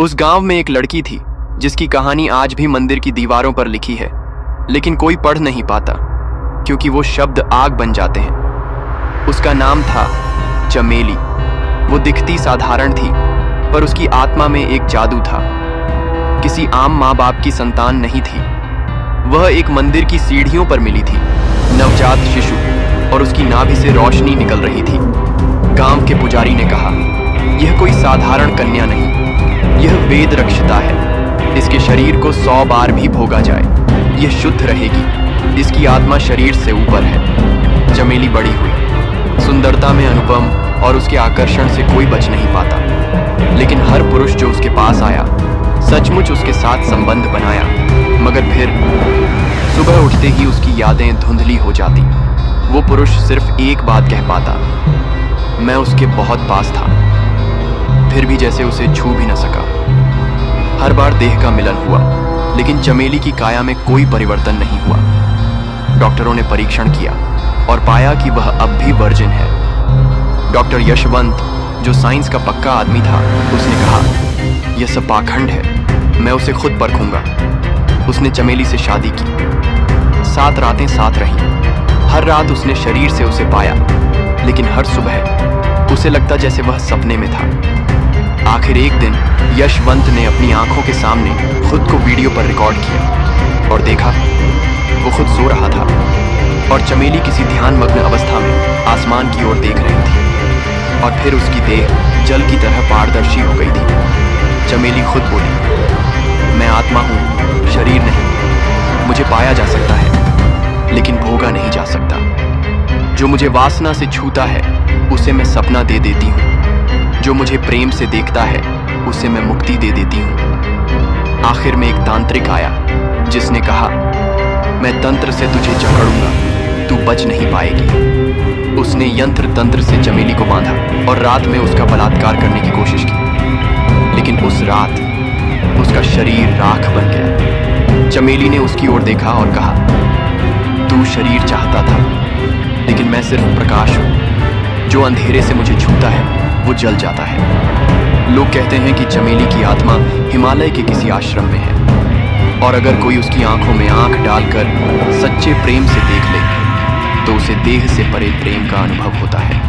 उस गांव में एक लड़की थी जिसकी कहानी आज भी मंदिर की दीवारों पर लिखी है, लेकिन कोई पढ़ नहीं पाता क्योंकि वो शब्द आग बन जाते हैं। उसका नाम था चमेली। वो दिखती साधारण थी, पर उसकी आत्मा में एक जादू था। किसी आम माँ बाप की संतान नहीं थी। वह एक मंदिर की सीढ़ियों पर मिली थी, नवजात शिशु, और उसकी नाभि से रोशनी निकल रही थी। गांव के पुजारी ने कहा, यह कोई साधारण कन्या नहीं, यह वेद रक्षिता है। इसके शरीर को 100 बार भी भोगा जाए, यह शुद्ध रहेगी। इसकी आत्मा शरीर से ऊपर है। चमेली बड़ी हुई, सुंदरता में अनुपम, और उसके आकर्षण से कोई बच नहीं पाता। लेकिन हर पुरुष जो उसके पास आया, सचमुच उसके साथ संबंध बनाया, मगर फिर सुबह उठते ही उसकी यादें धुंधली हो जाती। वो पुरुष सिर्फ एक बात कह पाता, मैं उसके बहुत पास था, फिर भी जैसे उसे छू भी न सका। हर बार देह का मिलन हुआ, लेकिन चमेली की काया में कोई परिवर्तन नहीं हुआ। डॉक्टरों ने परीक्षण किया और पाया कि वह अब भी वर्जिन है। डॉक्टर यशवंत, जो साइंस का पक्का आदमी था, उसने कहा, यह सब पाखंड है, मैं उसे खुद परखूंगा। उसने चमेली से शादी की। 7 रातें साथ रहीं। हर रात उसने शरीर से उसे पाया, लेकिन हर सुबह उसे लगता जैसे वह सपने में था। आखिर एक दिन यशवंत ने अपनी आंखों के सामने खुद को वीडियो पर रिकॉर्ड किया और देखा, वो खुद सो रहा था और चमेली किसी ध्यानमग्न अवस्था में आसमान की ओर देख रही थी। और फिर उसकी देह जल की तरह पारदर्शी हो गई थी। चमेली खुद बोली, मैं आत्मा हूँ, शरीर नहीं। मुझे पाया जा सकता है, लेकिन भोगा नहीं जा सकता। जो मुझे वासना से छूता है, उसे मैं सपना दे देती हूँ। जो मुझे प्रेम से देखता है, उसे मैं मुक्ति दे देती हूँ। आखिर में एक तांत्रिक आया, जिसने कहा, मैं तंत्र से तुझे जकड़ूंगा, तू बच नहीं पाएगी। उसने यंत्र तंत्र से चमेली को बांधा और रात में उसका बलात्कार करने की कोशिश की, लेकिन उस रात उसका शरीर राख बन गया। चमेली ने उसकी ओर देखा और कहा, तू शरीर चाहता था, लेकिन मैं सिर्फ प्रकाश हूँ। जो अंधेरे से मुझे छूता है, वो जल जाता है। लोग कहते हैं कि चमेली की आत्मा हिमालय के किसी आश्रम में है, और अगर कोई उसकी आंखों में आंख डालकर सच्चे प्रेम से देख ले, तो उसे देह से परे प्रेम का अनुभव होता है।